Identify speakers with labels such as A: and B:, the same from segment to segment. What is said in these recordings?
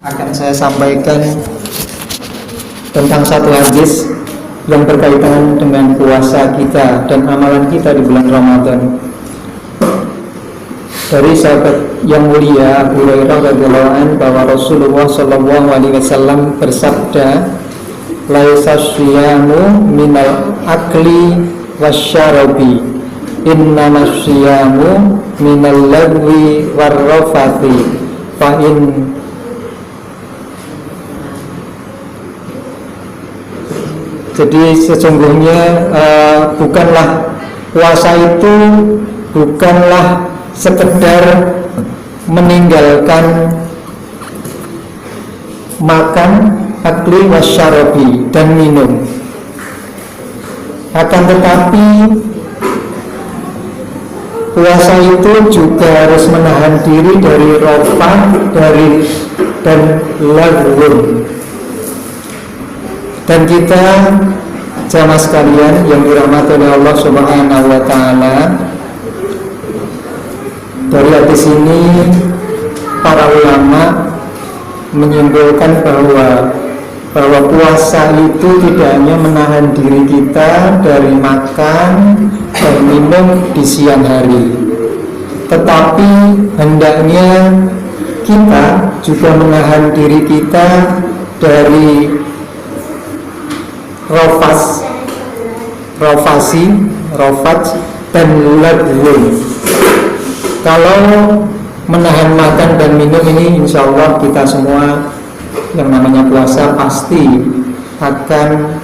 A: Akan saya sampaikan tentang satu hadis yang berkaitan dengan puasa kita dan amalan kita di bulan Ramadan. Dari sahabat yang mulia Abu Hurairah radhiyallahu anhu bahwa Rasulullah sallallahu alaihi wasallam bersabda, "Laisa syiyamu minal akli wasyarabi, innamas syiyamu minal lagwi warrafati, fa in." Jadi sesungguhnya bukanlah puasa itu bukanlah sekedar meninggalkan makan, akli wasyarabi, dan minum. Akan tetapi puasa itu juga harus menahan diri dari rafah, dan lagwun. Dan kita jamaah sekalian yang dirahmati oleh Allah Subhanahu wa taala, dari hadis ini para ulama menyimpulkan bahwa puasa itu tidak hanya menahan diri kita dari makan dan minum di siang hari, tetapi hendaknya kita juga menahan diri kita dari rafat dan lagwun. Kalau menahan makan dan minum ini, insya Allah kita semua yang namanya puasa pasti akan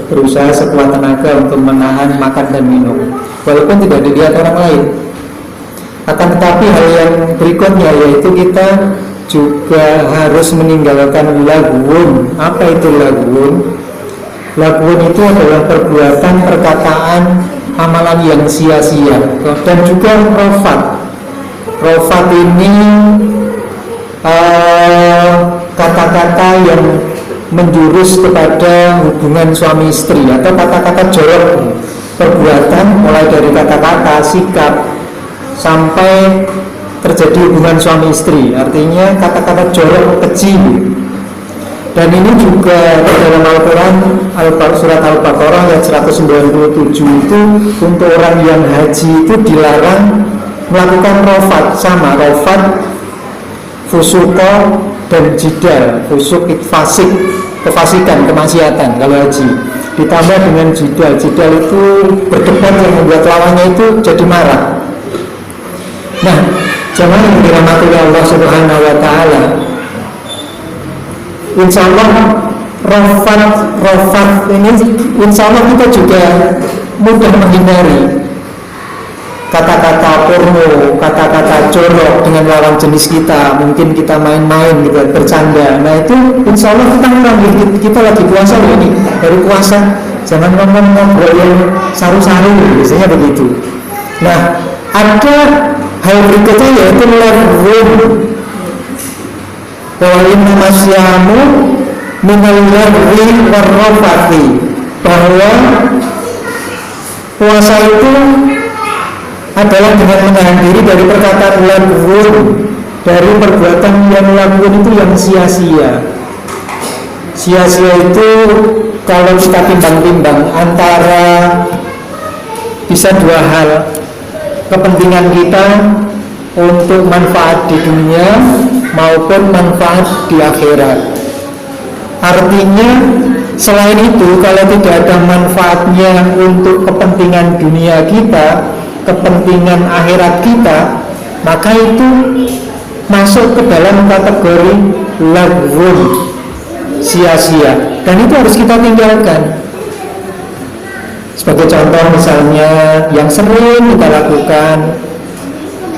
A: berusaha sekuat tenaga untuk menahan makan dan minum, walaupun tidak dilihat orang lain. Akan tetapi hal yang berikutnya yaitu kita juga harus meninggalkan lagwun. Apa itu lagwun? Lagwun itu adalah perbuatan, perkataan, amalan yang sia-sia. Dan juga rafat. Rafat ini kata-kata yang menjurus kepada hubungan suami istri, atau kata-kata jorok. Perbuatan mulai dari kata-kata, sikap, sampai terjadi hubungan suami istri, artinya kata-kata jorok, keji. Dan ini juga dalam Al-Quran, surat Al-Baqarah ayat 197 itu untuk orang yang haji itu dilarang melakukan rafat, sama rafat, fusuko, dan jidal. Fusuk itu fasik, kefasikan, kemaksiatan kalau haji, ditambah dengan jidal. Jidal itu berdebat yang membuat lawannya itu jadi marah. Nah, jamaah yang dirahmati Allah Subhanahu wa taala, insya Allah rafat ini insya Allah kita juga mudah menghindari kata-kata porno, kata-kata jorok dengan lawan jenis kita. Mungkin kita main-main gitu, bercanda. Nah itu insya Allah kita mengambil. Kita lagi puasa ini, dari puasa jangan ngomong-ngomong yang saru-saru, biasanya begitu. Nah, ada hal berikutnya yaitu lagwun. Wa inna masyamu minal lagwi warrafati, bahwa puasa itu adalah dengan menahan diri dari perkataan lagwun, dari perbuatan yang lagwun itu yang sia-sia. Sia-sia itu kalau kita timbang-timbang antara bisa dua hal, kepentingan kita untuk manfaat di dunia maupun manfaat di akhirat. Artinya selain itu, kalau tidak ada manfaatnya untuk kepentingan dunia kita, kepentingan akhirat kita, maka itu masuk ke dalam kategori lagwun, sia-sia, dan itu harus kita tinggalkan. Sebagai contoh misalnya yang sering kita lakukan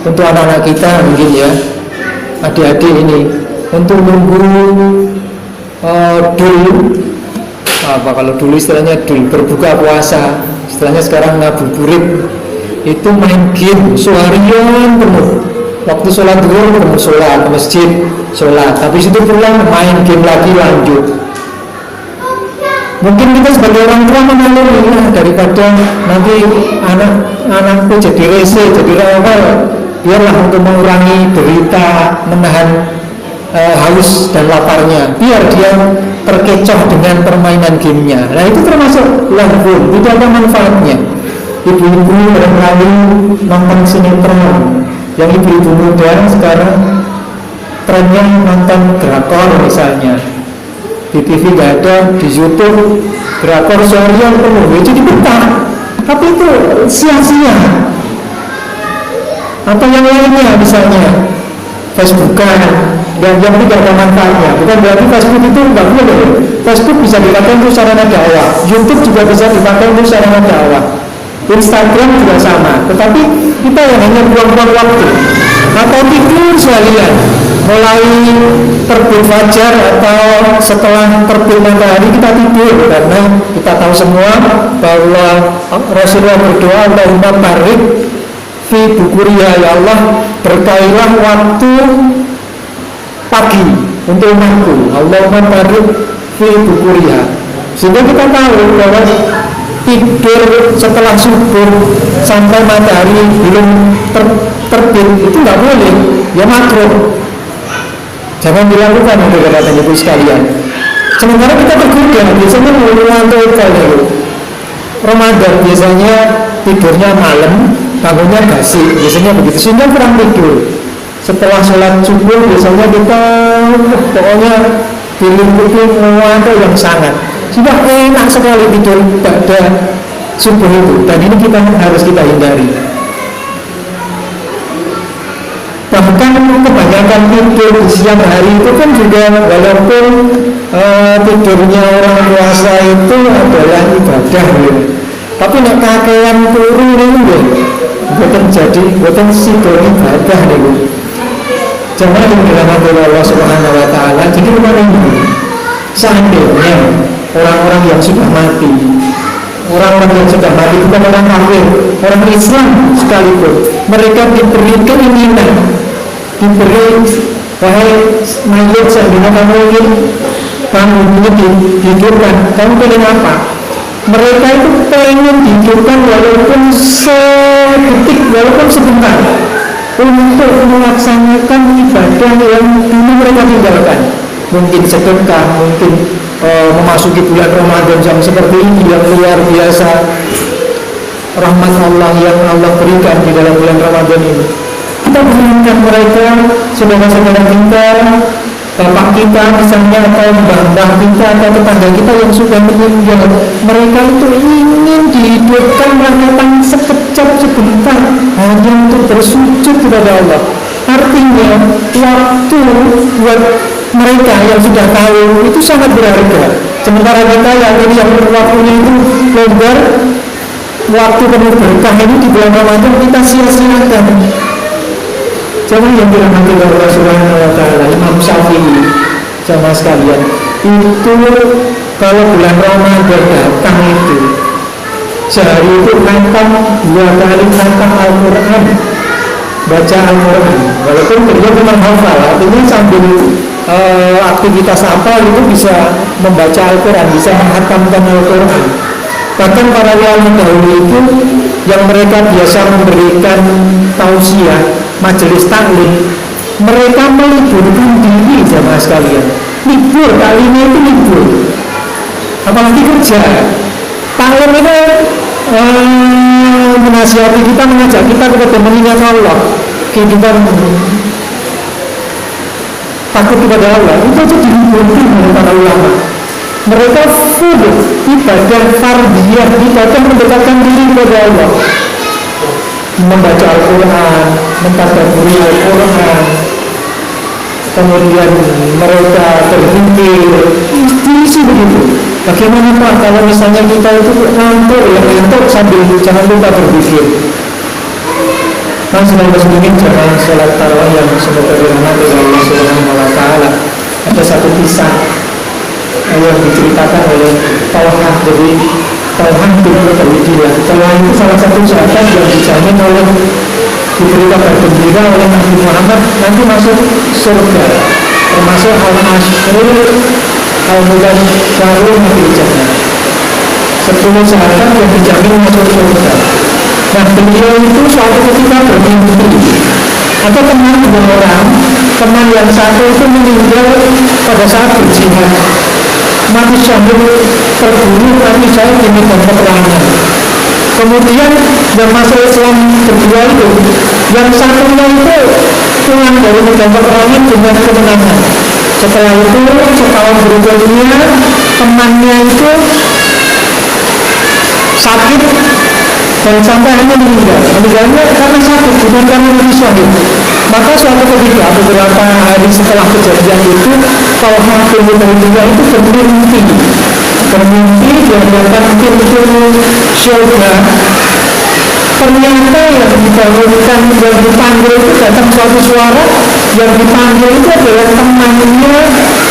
A: untuk anak-anak kita, mungkin ya, adik-adik ini, untuk nunggu dulu, kalau dulu istilahnya dulu berbuka puasa, istilahnya sekarang ngabuburit, itu main game seharian penuh. Waktu sholat zuhur ketemu sholat ke masjid, sholat, habis itu pulang main game lagi, lanjut. Mungkin kita sebagai orang tua mengalami, daripada nanti anakku jadi rese, jadi rewel, biarlah untuk mengurangi derita, menahan haus dan laparnya, biar dia terkecoh dengan permainan gamenya. Nah itu termasuk lahun, tidak ada manfaatnya. Ibu-ibu barangkali nonton sinetron, yang ibu-ibu muda sekarang trennya nonton drakor misalnya. Di TV nggak ada, di YouTube drakor seharian penuh, jadi betah. Tapi itu sia-sia. Atau yang lainnya misalnya Facebookan yang tidak ada manfaatnya. Bukan berarti Facebook itu nggak boleh. Facebook bisa dipakai untuk sarana dakwah, YouTube juga bisa dipakai untuk sarana dakwah, Instagram juga sama. Tetapi kita yang hanya buang-buang waktu atau tidur seharian, mulai terbit fajar atau setelah terbit matahari kita tidur, karena kita tahu semua bahwa Rasulullah berdoa, Allahumma barik fi bukuriya, ya Allah berkailah waktu pagi untuk umatku, Allahumma barik fi bukuriya. Sehingga kita tahu bahwa tidur setelah subuh sampai matahari belum terbit itu nggak boleh, ya makruh, jangan dilakukan untuk kata ibu sekalian. Sementara kita tergoda, biasanya mengantuk kalau Ramadan biasanya tidurnya malam, bangunnya gasik, biasanya begitu, sehingga kurang tidur. Setelah sholat subuh biasanya kita pokoknya diliputi mengantuk yang sangat, sudah enak sekali tidur pada subuh itu, dan ini harus kita hindari. Bahkan kebanyakan tidur di siang hari itu kan juga, walaupun tidurnya orang puasa itu adalah ibadah ya. Tapi nek kakean turu niku bukan jadi bukan sido ibadah niku. Jangan yang dirahmati Allah Subhanahu wa taala. Jadi ini seandainya orang-orang yang sudah mati, orang-orang yang sudah mati bukan orang kafir, orang Islam sekalipun, mereka diberi keinginan, diberi wahai mayat seandainya kamu ingin dihidupkan, kamu pengen apa? Mereka itu pengen dihidupkan walaupun sedetik, walaupun sebentar, untuk melaksanakan ibadah yang dulu mereka tinggalkan. Mungkin sedekah, mungkin memasuki bulan Ramadan yang seperti ini yang luar biasa, rahmat Allah yang Allah berikan di dalam bulan Ramadan ini. Kita menginginkan mereka, saudara-saudara kita, bapak kita misalnya, atau mbah-mbah kita, atau tetangga kita yang sudah meninggal, mereka itu ingin dihidupkan rakyatan sekejap sebentar hanya untuk bersujud kepada Allah. Artinya waktu buat mereka yang sudah tahu itu sangat berharga. Sementara kita yang ini yang waktunya itu longgar, waktu penuh berkah ini di bulan Ramadan kita sia-siakan. Jangan yang dirahmati Allah Subhanahu wa taala. Imam Syafi'i sama sekalian itu kalau bulan Ramadan datang itu sehari itu khatam 2 kali khatam Al-Quran, baca Al-Quran. Walaupun beliau memang hafal, artinya sambil aktivitas apa itu bisa membaca Al-Quran, bisa menghatamkan Al-Quran. Bahkan para ulama dahulu itu yang mereka biasa memberikan tausiah, majelis taklim, mereka meliburkan diri jamaah sekalian. Libur, kalinya itu libur, apalagi kerja. Taklim itu menasihati kita, mengajak kita kepada mengingat Allah, kehidupan takut kepada Allah. Itu aja diliburkan oleh para ulama. Mereka full ibadah fardhiyah, ibadah mendekatkan diri kepada Allah, membaca Al-Quran, mentadabburi Al-Quran, kemudian mereka berzikir, diisi begitu. Bagaimana Pak kalau misalnya kita itu ngantuk, ya ngantuk sambil jangan lupa berzikir. Nah, saudara muslimin, jangan sholat tarawih yang semoga dirahmati Allah Subhanahu wa taala. Ada satu kisah yang diceritakan oleh Talhah, jadi Talhah bin Ubaidillah. Talhah itu salah satu sahabat yang dijamin oleh, diberi kabar gembira oleh Nabi Muhammad nanti masuk surga, termasuk al-Ashur al-Mubasysyirun bil Jannah, 10 sahabat yang dijamin masuk surga. Nah, beliau itu suatu ketika bermimpi Ada teman dua orang, teman yang satu itu meninggal pada saat berjihad, mati syahid, terbunuh mati syahid di medan peperangan. Kemudian yang masuk Islam kedua itu, yang satunya itu pulang dari medan peperangan dengan kemenangan. Setelah itu setahun berikutnya temannya itu sakit dan sampai hanya meninggalnya karena sakit, bukan karena mati syahid. Maka suatu ketika beberapa hari setelah kejadian itu, Talha bin Ubaidillah itu bermimpi di hadapan pintu surga. Ternyata yang dibangunkan, yang dipanggil itu datang suatu suara, yang dipanggil itu adalah temannya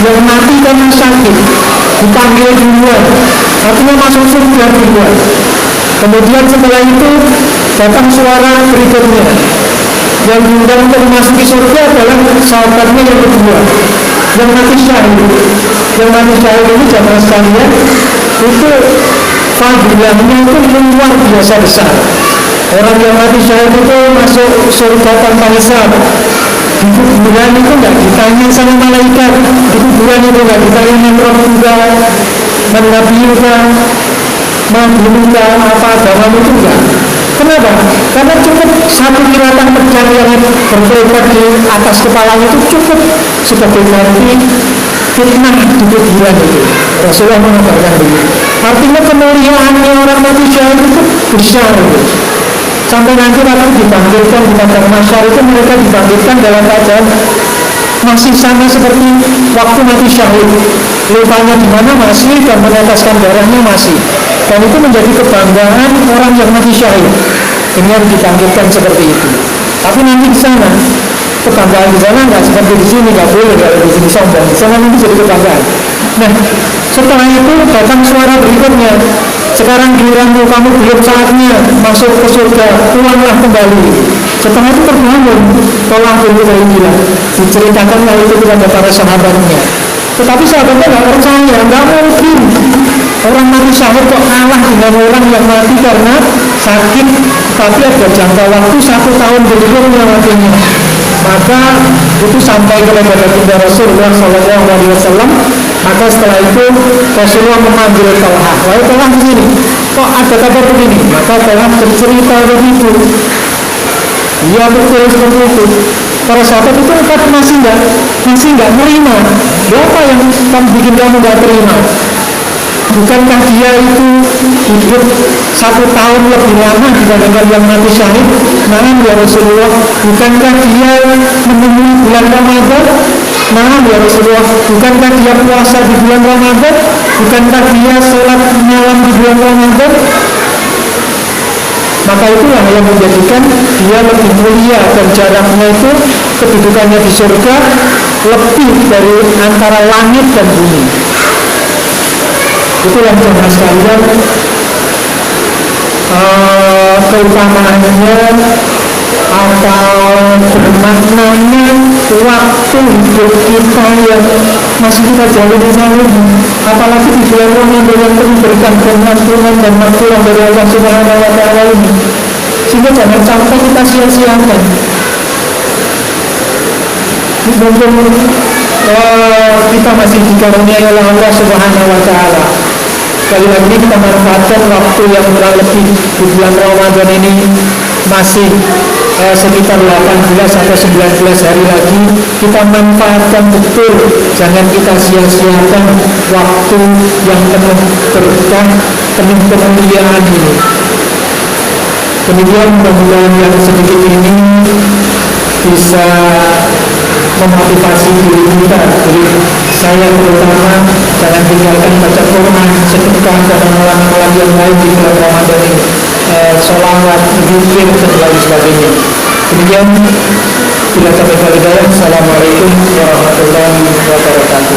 A: yang mati karena sakit, dipanggil duluan, artinya masuk surga duluan. Kemudian setelah itu datang suara berikutnya, yang diundang untuk memasuki surga adalah sahabatnya yang kedua, yang mati syahid. Yang mati syahid ini jamaah sekalian, itu fadilahnya itu luar biasa besar. Orang yang mati syahid itu masuk surga tanpa hisab. Di kuburan itu nggak ditanya sama malaikat, di kuburan itu nggak ditanya menurut juga, menabi juga, membunuhkan apa agama itu enggak. Kenapa? Karena cukup satu kilatan pedang yang berkelebat di atas kepalanya itu cukup sebagai ganti fitnah di kuburan itu. Rasulullah mengabarkan begitu. Artinya kemuliaannya orang mati syahid itu besar itu. Sampai nanti waktu dibangkitkan di padang mahsyar itu, mereka dibangkitkan dalam keadaan masih sama seperti waktu mati syahid. Lupanya di mana masih, dan meneteskan darahnya masih. Dan itu menjadi kebanggaan orang yang mati syahid dengan dibangkitkan seperti itu. Tapi nanti di sana kebanggaan di sana nggak seperti di sini, nggak boleh kalau di sini sombong. Di sana nanti jadi kebanggaan. Nah, setelah itu datang suara berikutnya. Sekarang giliranmu, kamu belum saatnya masuk ke surga, pulanglah kembali. Setelah itu terbangun, Talha bin Ubaidillah, diceritakan hal itu kepada para sahabatnya. Tetapi sahabatnya nggak percaya, nggak mungkin orang mati syahid kok kalah dengan orang yang mati karena sakit, tapi ada jangka waktu 1 tahun berikutnya matinya. Maka itu sampai kepada baginda Rasulullah SAW. Maka setelah itu Rasulullah memanggil Talha. Wahai Talha, di sini kok ada kabar begini? Maka Talha bercerita begitu. Iya betul seperti itu. Para sahabat itu masih nggak menerima. Apa yang bikin kamu nggak terima? Bukankah dia itu hidup 1 tahun lebih lama dibandingkan yang mati syahid? Nah ya Rasulullah, bukankah dia menemui bulan Ramadan? Nah ya Rasulullah, bukankah dia puasa di bulan Ramadan? Bukankah dia sholat malam di bulan Ramadan? Maka itulah yang menjadikan dia lebih mulia, dan jaraknya itu kedudukannya di surga lebih dari antara langit dan bumi. Itulah jemaah sekalian, keutamaannya atau bermaknanya waktu hidup kita yang masih kita jalani ini, apalagi di bulan Ramadan yang penuh berikan pengampunan dan maklumat dari Allah Subhanahu wa Ta'ala ini, sehingga jangan sampai kita sia-siakan. Mungkin kita masih dikaruniai oleh Allah Subhanahu wa Ta'ala. Sekali lagi kita manfaatkan waktu yang kurang lebih di bulan Ramadan ini, masih sekitar 18 atau 19 hari lagi. Kita manfaatkan betul, jangan kita sia-siakan waktu yang penuh berkah, penuh kemuliaan ini. Kemudian mudah-mudahan yang sedikit ini bisa memotivasi diri kita. Jadi saya terutama jangan tinggalkan baca Quran, sedekah, dan amalan-amalan yang lain di bulan Ramadan ini, sholawat, zikir, dan lain sebagainya. Demikian, bila sampai hidayah. Assalamualaikum warahmatullahi wabarakatuh.